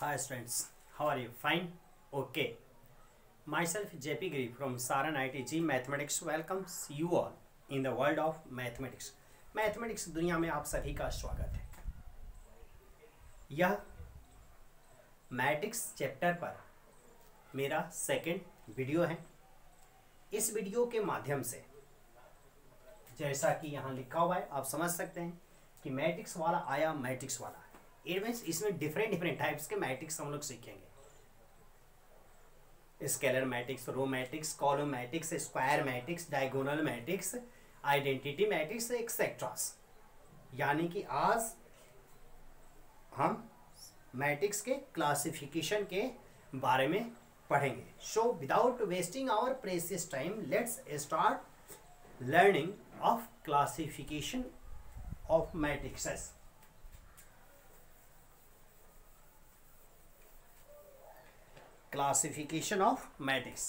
Hi students, how are you? Fine? Okay. Myself JP Giri from Saran ITG Mathematics welcomes you all in the world of mathematics. Mathematics दुनिया में आप सभी का स्वागत है। यह मैट्रिक्स चैप्टर पर मेरा सेकंड वीडियो है। इस वीडियो के माध्यम से जैसा कि यहाँ लिखा हुआ है आप समझ सकते हैं कि मैट्रिक्स वाला आया मैट्रिक्स वाला है। इट मीन्स इसमें डिफरेंट टाइप्स के मैट्रिक्स हम लोग सीखेंगे। Scalar matrix, row matrix, column matrix, square matrix, diagonal matrix, identity matrix etcetera. यानी कि आज हम मैट्रिक्स के क्लासिफिकेशन के बारे में पढ़ेंगे। So without wasting our precious time let's start learning of classification of matrices. Classification of matrix.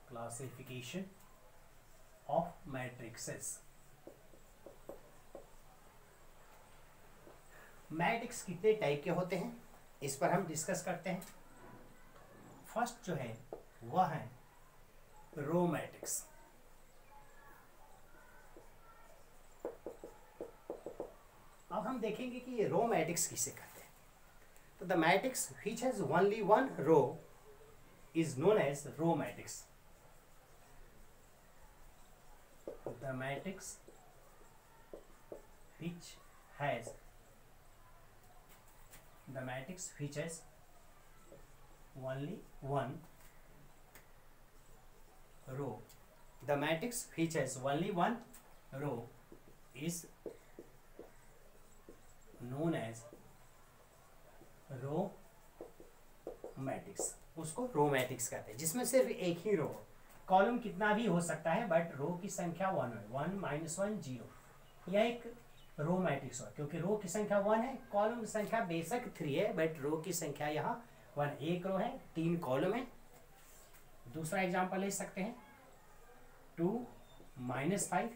Classification of matrices. Matrix कितने टाइप के होते हैं इस पर हम डिस्कस करते हैं। फर्स्ट जो है वह है रो मैट्रिक्स। अब हम देखेंगे कि ये रो मैट्रिक्स किसे कहते हैं। तो the matrix which has only one row is known as row matrix. The matrix which has only one row, the matrix which has only one row is known as row matrix. उसको row matrix कहते हैं जिसमें सिर्फ एक ही रो। Column कितना भी हो सकता है बट रो की संख्या 1 है, 1 -1 0। यह एक रो मैट्रिक्स है क्योंकि रो की संख्या 1 है, कॉलम की संख्या बेशक 3 है बट रो की संख्या यहाँ 1। एक रो है, 3 कॉलम है। दूसरा एग्जांपल ले सकते हैं 2 - 5।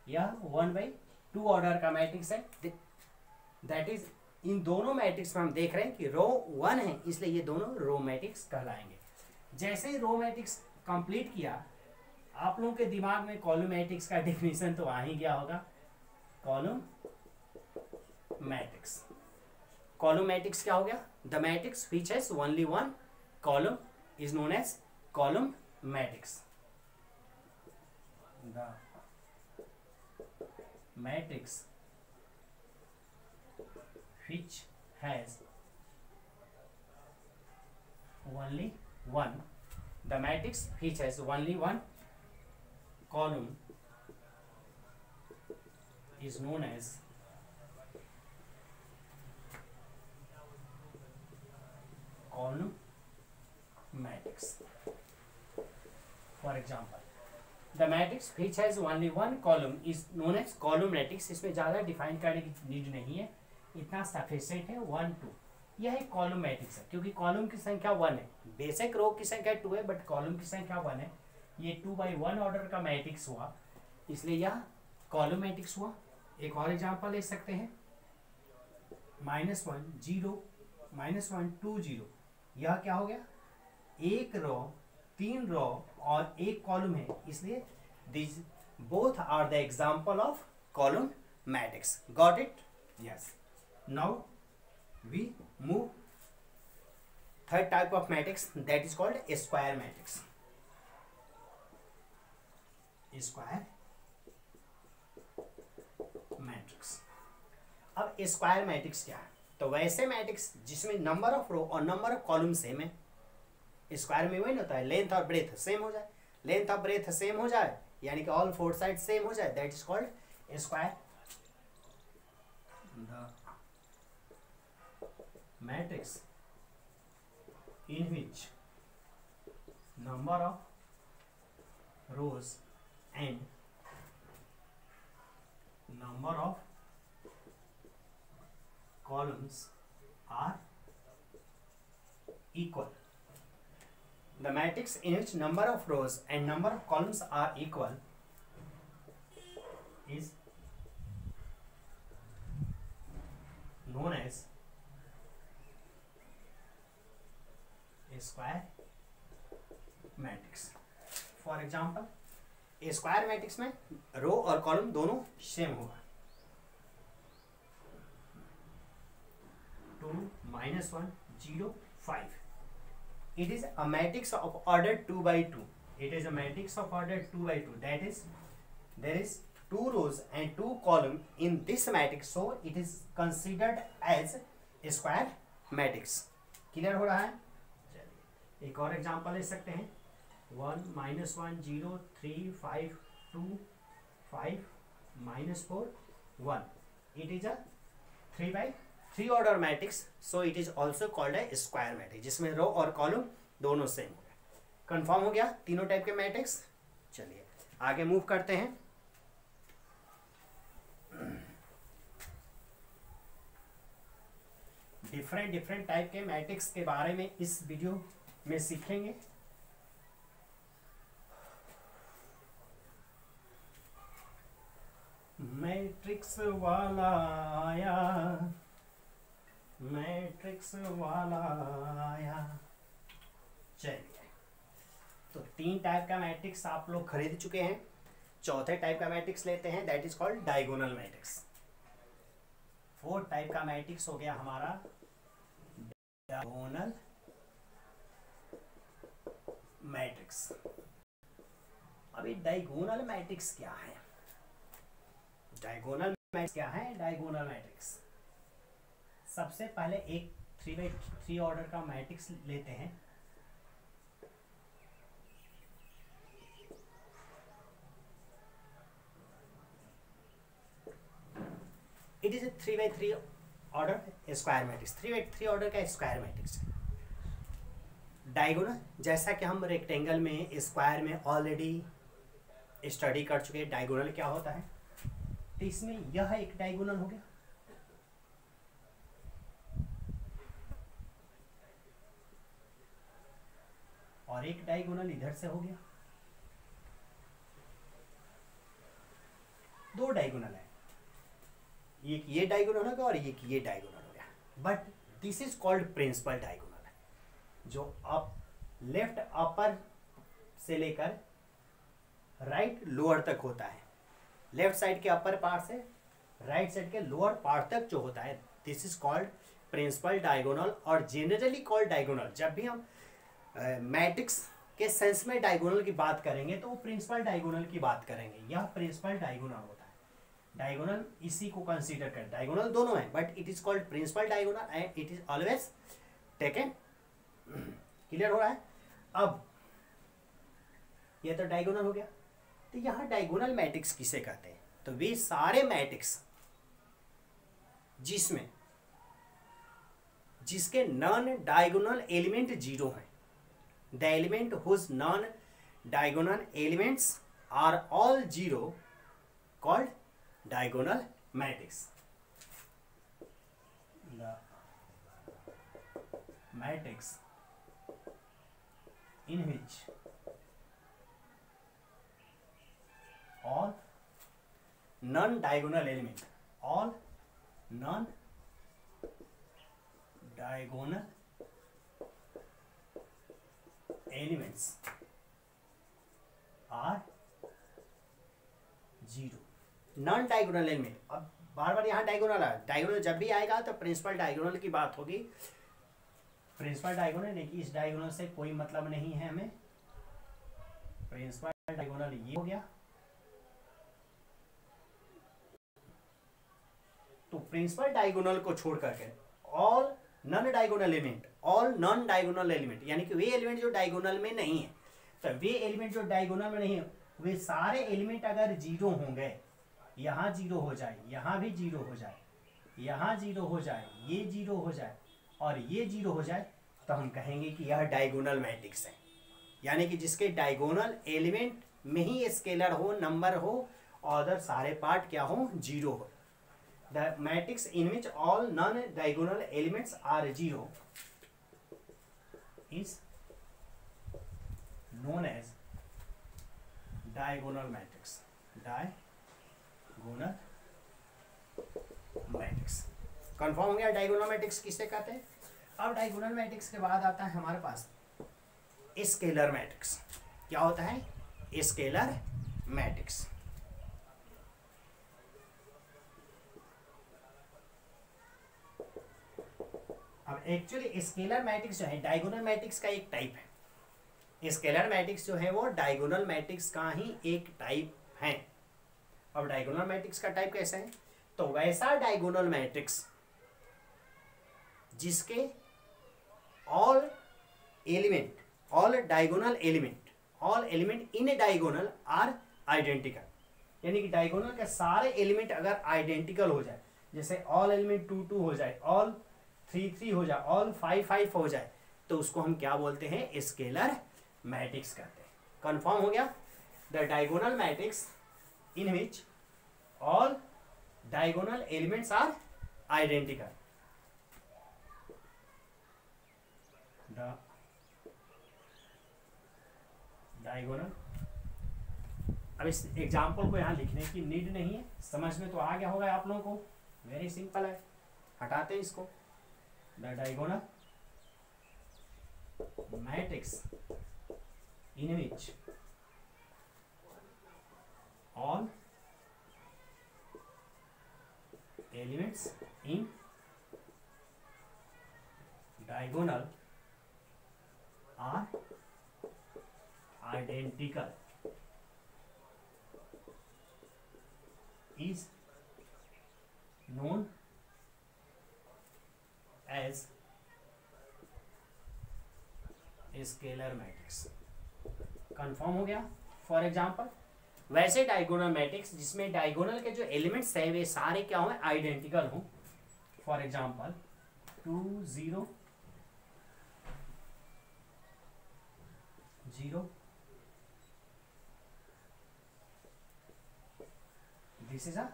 यह 1/2 ऑर्डर का मैट्रिक्स है। दैट इज इन दोनों मैट्रिक्स में हम देख रहे हैं कि रो 1 है इसलिए ये दोनों रो मैट्रिक्स कहलाएंगे। जैसे ही रो मैट्रिक्स कंप्लीट किया आप लोगों के दिमाग में कॉलम मैट्रिक्स का डेफिनेशन तो आ ही गया होगा। कॉलम मैट्रिक्स, कॉलम मैट्रिक्स क्या हो गया? The matrix which has only one column is known as column matrix. The matrix which has only one, the matrix which has only one column is known as column matrix. For example, the matrix which has only one column is known as column matrix. इसमें ज़्यादा define करने की need नहीं है, इतना sufficient है। 1 2 यह एक कॉलम मैट्रिक्स है क्योंकि कॉलम की संख्या 1 है। बेसिक रो की संख्या 2 है बट कॉलम की संख्या 1 है। ये 2/1 ऑर्डर का मैट्रिक्स हुआ इसलिए यह कॉलम मैट्रिक्स हुआ। एक और एग्जांपल ले सकते हैं -1 0 -1 2 0। यह क्या हो गया? एक रो, 3 रो और एक कॉलम है इसलिए this both are the example of column matrix. Got it? Yes. Now we move third type of matrix, that is called a square matrix. Square matrix. अब स्क्वायर मैट्रिक्स क्या है? तो वैसे मैट्रिक्स जिसमें नंबर ऑफ रो और number of column same है। Square में वही नहीं होता है लेंथ और ब्रेथ सेम हो जाए, लेंथ और ब्रेथ सेम हो जाए यानी कि ऑल 4 साइड सेम हो जाए, that is called square. Matrix in which number of rows and number of columns are equal, the matrix in which number of rows and number of columns are equal is known as a square matrix. For example, a square matrix में रो और column दोनों same होगा. 2 minus 1 0 5. It is a matrix of order 2 by 2. It is a matrix of order 2 by 2. That is, there is 2 rows and 2 columns in this matrix, so it is considered as a square matrix. Clear हो रहा है? चलिए एक और example ले सकते हैं. 1 minus 1 0 3 5 2 5 minus 4 1. It is a 3 by 3 order matrix, so it is also called a square matrix, जिसमें रो और कॉलम दोनों सेम हो गया. कंफर्म हो गया तीनों टाइप के मैट्रिक्स. चलिए आगे मूव करते हैं. डिफरेंट टाइप के मैट्रिक्स के बारे में इस वीडियो में सीखेंगे. मैट्रिक्स वाला आया, मैट्रिक्स वाला आया. चलिए तो 3 टाइप का मैट्रिक्स आप लोग खरीद चुके हैं. चौथे टाइप का मैट्रिक्स लेते हैं, that is called diagonal matrix. 4th type का मैट्रिक्स हो गया हमारा डायगोनल मैट्रिक्स. अभी डायगोनल मैट्रिक्स क्या है? डायगोनल मैट्रिक्स क्या है? डायगोनल मैट्रिक्स सबसे पहले एक 3 by 3 ऑर्डर का मैट्रिक्स लेते हैं. It is 3 by 3 order square matrix. 3 by 3 order का स्क्वायर मैट्रिक्स. डायगोनल जैसा कि हम रेक्टेंगल में स्क्वायर में ऑलरेडी स्टडी कर चुके हैं डायगोनल क्या होता है. तो इसमें यह एक डायगोनल हो गया, और एक डायगोनल इधर से हो गया. 2 डायगोनल है, एक ये डायगोनल हो गया और एक ये डायगोनल हो गया. But this is called principal diagonal, जो अप लेफ्ट अपर से लेकर राइट लोअर तक होता है. लेफ्ट साइड के अपर पार्ट से राइट साइड के लोअर पार्ट तक जो होता है, this is called principal diagonal. और जनरली कॉल्ड डायगोनल. जब भी हम मैट्रिक्स के सेंस में डायगोनल की बात करेंगे तो वो प्रिंसिपल डायगोनल की बात करेंगे. यह प्रिंसिपल डायगोनल होता है. डायगोनल इसी को कंसीडर कर, डायगोनल दोनों है but it is called principal diagonal and it is always taken. Clear हो रहा है? अब ये तो डायगोनल हो गया. तो यहाँ डायगोनल मैट्रिक्स किसे कहते हैं? तो वे सारे मैट्रिक्स जिसमें जिसके नॉन डायगोनल एलिमेंट 0 हैं. The element whose non-diagonal elements are all 0 called diagonal matrix. The matrix in which all non-diagonal element, all non-diagonal elements are 0. Non diagonal element. अब बार बार यहाँ डायगोनल आया. डायगोनल जब भी आएगा तो प्रिंसिपल डायगोनल की बात होगी. प्रिंसिपल डायगोनल लेकिन इस डायगोनल से कोई मतलब नहीं है हमें. प्रिंसिपल डायगोनल ये हो गया. तो प्रिंसिपल डायगोनल को छोड़ करके all non diagonal element, all non diagonal element, यानी कि वे एलिमेंट जो डायगोनल में नहीं है. तो वे एलिमेंट जो डायगोनल में नहीं है, वे सारे एलिमेंट अगर 0 होंगे, यहाँ 0 हो जाए, यहाँ भी 0 हो जाए, यहाँ 0 हो जाए, ये 0 हो जाए और ये 0 हो जाए, तो हम कहेंगे कि यह डायगोनल मैट्रिक्स है. यानी कि जिसके डायगोनल एलिमेंट में ही स्केलर हो, नंबर हो, और सारे पार्ट क्या हो? 0 हो. The matrix in which all non-diagonal elements are 0 is known as diagonal matrix. Diagonal matrix. Confirm हो गया डायगोनल मैट्रिक्स किसे कहते हैं. अब डायगोनल मैट्रिक्स के बाद आता है हमारे पास स्केलर मैट्रिक्स. क्या होता है स्केलर मैट्रिक्स. अब एक्चुअली स्केलर मैट्रिक्स जो है डायगोनल मैट्रिक्स का एक टाइप है. स्केलर मैट्रिक्स जो है वो डायगोनल मैट्रिक्स का ही एक टाइप है. अब डायगोनल मैट्रिक्स का टाइप कैसे है, तो वैसा डायगोनल मैट्रिक्स जिसके all diagonal element in diagonal are identical. यानी कि डायगोनल के सारे एलिमेंट अगर आइडेंटिकल हो जाए, जैसे ऑल एलिमेंट 2 2 हो जाए, ऑल 3 3 हो जाए, ऑल 5 5 हो जाए, तो उसको हम क्या बोलते हैं स्केलर मैट्रिक्स कहते हैं. कंफर्म हो गया. The diagonal matrix in which all diagonal elements are identical. The diagonal. अब इस एग्जाम्पल को यहाँ लिखने की नीड नहीं है, समझ में तो आ गया होगा आप लोगों को. वेरी सिंपल है, हटाते हैं इसको. The diagonal matrix in which all elements in diagonal are identical is known as scalar matrix. Confirm हो गया. फॉर एग्जांपल वैसे डायगोनल मैट्रिक्स जिसमें डायगोनल के जो एलिमेंट्स है वे सारे क्या हों आइडेंटिकल हों. For example 2 0 0. This is a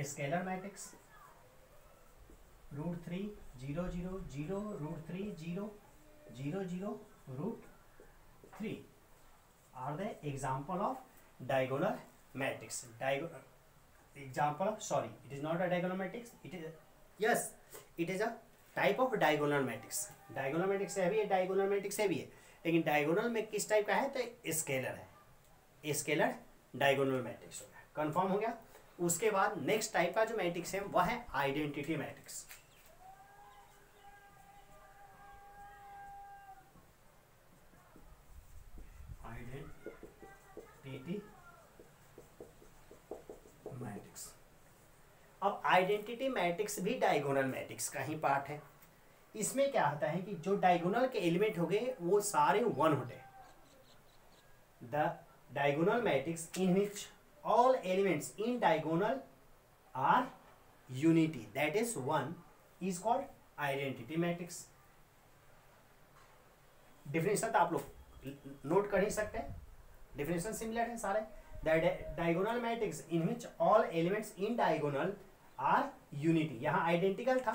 scalar matrix. √3 0 0 0 √3 0 0 0 √3 are the example of diagonal matrix. Example of, sorry, it is not a diagonal matrix. It is a type of diagonal matrix. Diagonal matrix है भी है, diagonal matrix है भी है, लेकिन diagonal में किस type का है तो स्केलर है. स्केलर डायगोनल मैट्रिक्स हो गया. कंफर्म हो गया. उसके बाद नेक्स्ट टाइप का जो मैट्रिक्स है वह है आइडेंटिटी मैट्रिक्स. मैट्रिक्स. अब आइडेंटिटी मैट्रिक्स भी डायगोनल मैट्रिक्स का ही पार्ट है. इसमें क्या होता है कि जो डायगोनल के एलिमेंट हो गए वो सारे 1 होते हैं. The diagonal matrix in which all elements in diagonal are unity that is 1 is called identity matrix. Definition तो आप लोग नोट कर ही सकते हैं, डिफिनेशन सिमिलर है सारे. Diagonal matrix in which all elements in diagonal are unity. यहाँ identical था,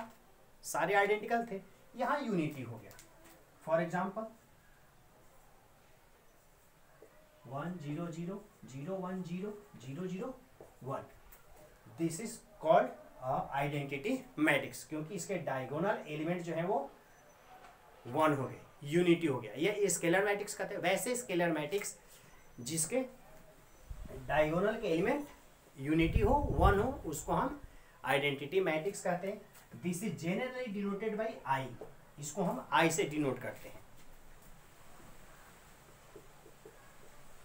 सारे आइडेंटिकल थे, यहाँ यूनिटी हो गया. For example 1 0 0 0 1 0 0 0 1. This is called identity matrix, क्योंकि इसके डायगोनल एलिमेंट जो है वो 1 हो गए, यूनिटी हो गया. ये स्केलर मैट्रिक्स कहते हैं. वैसे स्केलर मैट्रिक्स जिसके डायगोनल के एलिमेंट यूनिटी हो, 1 हो, उसको हम आइडेंटिटी मैट्रिक्स कहते हैं. This is generally denoted by I. इसको हम आई से डिनोट करते हैं.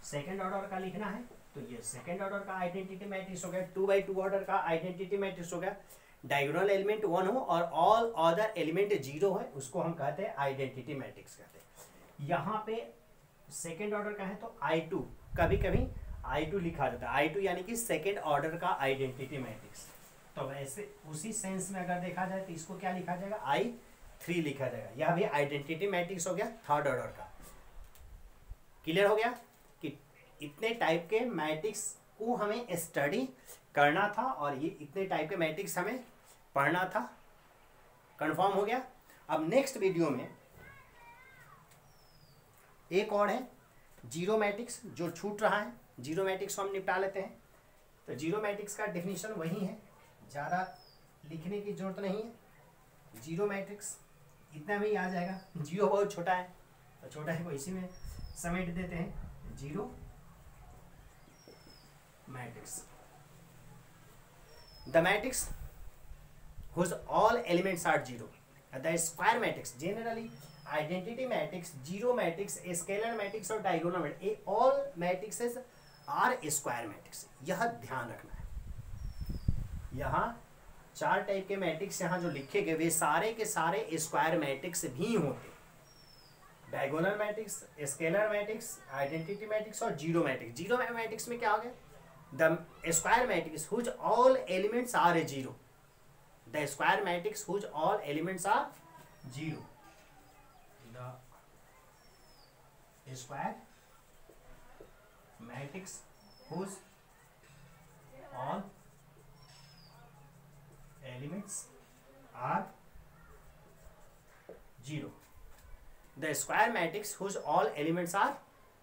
सेकेंड ऑर्डर का लिखना है तो ये सेकेंड ऑर्डर का आइडेंटिटी मैट्रिक्स हो गया. 2 by 2 ऑर्डर का आइडेंटिटी मैट्रिक्स हो गया. डायगोनल एलिमेंट 1 हो और ऑल अदर एलिमेंट 0 है, उसको हम कहते हैं आइडेंटिटी मैट्रिक्स कहते हैं. यहाँ पे सेकेंड ऑर्डर का है तो I2, कभी कभी I2 लिखा जाता है. I2 यानी कि सेकेंड ऑर्डर का आइडेंटिटी मैट्रिक्स. तो वैसे उसी सेंस में अगर देखा जाए तो इसको क्या लिखा जाएगा, I3 लिखा जाएगा. यह भी आइडेंटिटी मैट्रिक्स हो गया थर्ड ऑर्डर का. क्लियर हो गया कि इतने टाइप के मैट्रिक्स को हमें स्टडी करना था और ये इतने टाइप के मैट्रिक्स हमें पढ़ना था. कंफर्म हो गया. अब नेक्स्ट वीडियो में एक और है जीरो मैट्रिक्स जो छूट रहा है, जीरो मैट्रिक्स को हम निपटा लेते हैं। तो जीरो मैट्रिक्स का डेफिनेशन वही है, ज़्यादा लिखने की जरूरत नहीं है। जीरो मैट्रिक्स इतना में ही आ जाएगा, जीरो बहुत छोटा है तो छोटा है को इसी में समेट देते हैं, zero matrix. The matrix whose all elements are zero. The square matrix, generally identity matrix, zero matrix, scalar matrix और diagonal matrix, all matrices are square matrix. यह ध्यान रखना है। यहाँ चार टाइप के मैट्रिक्स यहाँ जो लिखे गए वे सारे के सारे स्क्वायर मैट्रिक्स भी होते, diagonal matrix, scalar matrix, identity matrix और जीरो मैट्रिक्स। जीरो मैट्रिक्स में क्या हो गया? The square matrix whose all elements are a zero, the square matrix whose all elements are zero. The square matrix whose all elements are zero. The square matrix whose all elements are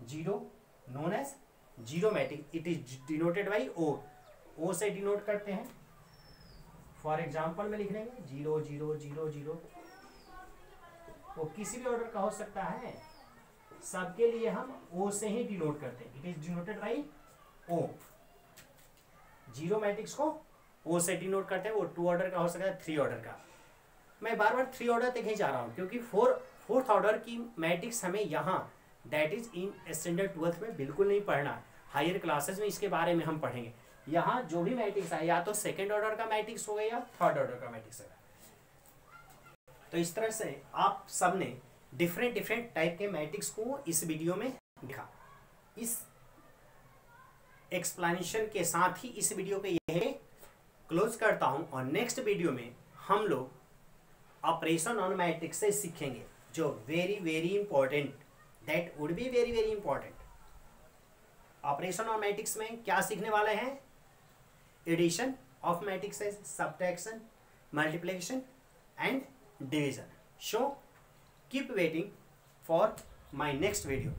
zero known as zero matrix. It is denoted by O. O से denote करते हैं। For example में लिख लेंगे 0 0 0 0, वो किसी भी order का हो सकता है, सबके लिए हम O से ही डिनोट करते हैं। It is denoted by O। Zero matrix को O से डिनोट करते हैं, वो 2 ऑर्डर का हो सकता है, 3 ऑर्डर का। मैं बार बार 3 ऑर्डर तक ही जा रहा हूँ क्योंकि फोर्थ ऑर्डर की मैट्रिक्स हमें यहाँ that is in standard 12th में बिल्कुल नहीं पढ़ना। हायर क्लासेस में इसके बारे में हम पढ़ेंगे। यहाँ जो भी मैट्रिक्स है या तो सेकेंड ऑर्डर का मैट्रिक्स होगा या थर्ड ऑर्डर का मैट्रिक्स होगा। तो इस तरह से आप सबने डिफरेंट टाइप के मैट्रिक्स को इस वीडियो में देखा। इस एक्सप्लेनेशन के साथ ही इस वीडियो को यही क्लोज करता हूँ और नेक्स्ट वीडियो में हम लोग ऑपरेशन ऑन मैट्रिक्स से सीखेंगे, जो very important, that would be very important. Operation on matrix में क्या सीखने वाले हैं? Addition of matrices, subtraction, multiplication and division. So keep waiting for my next video.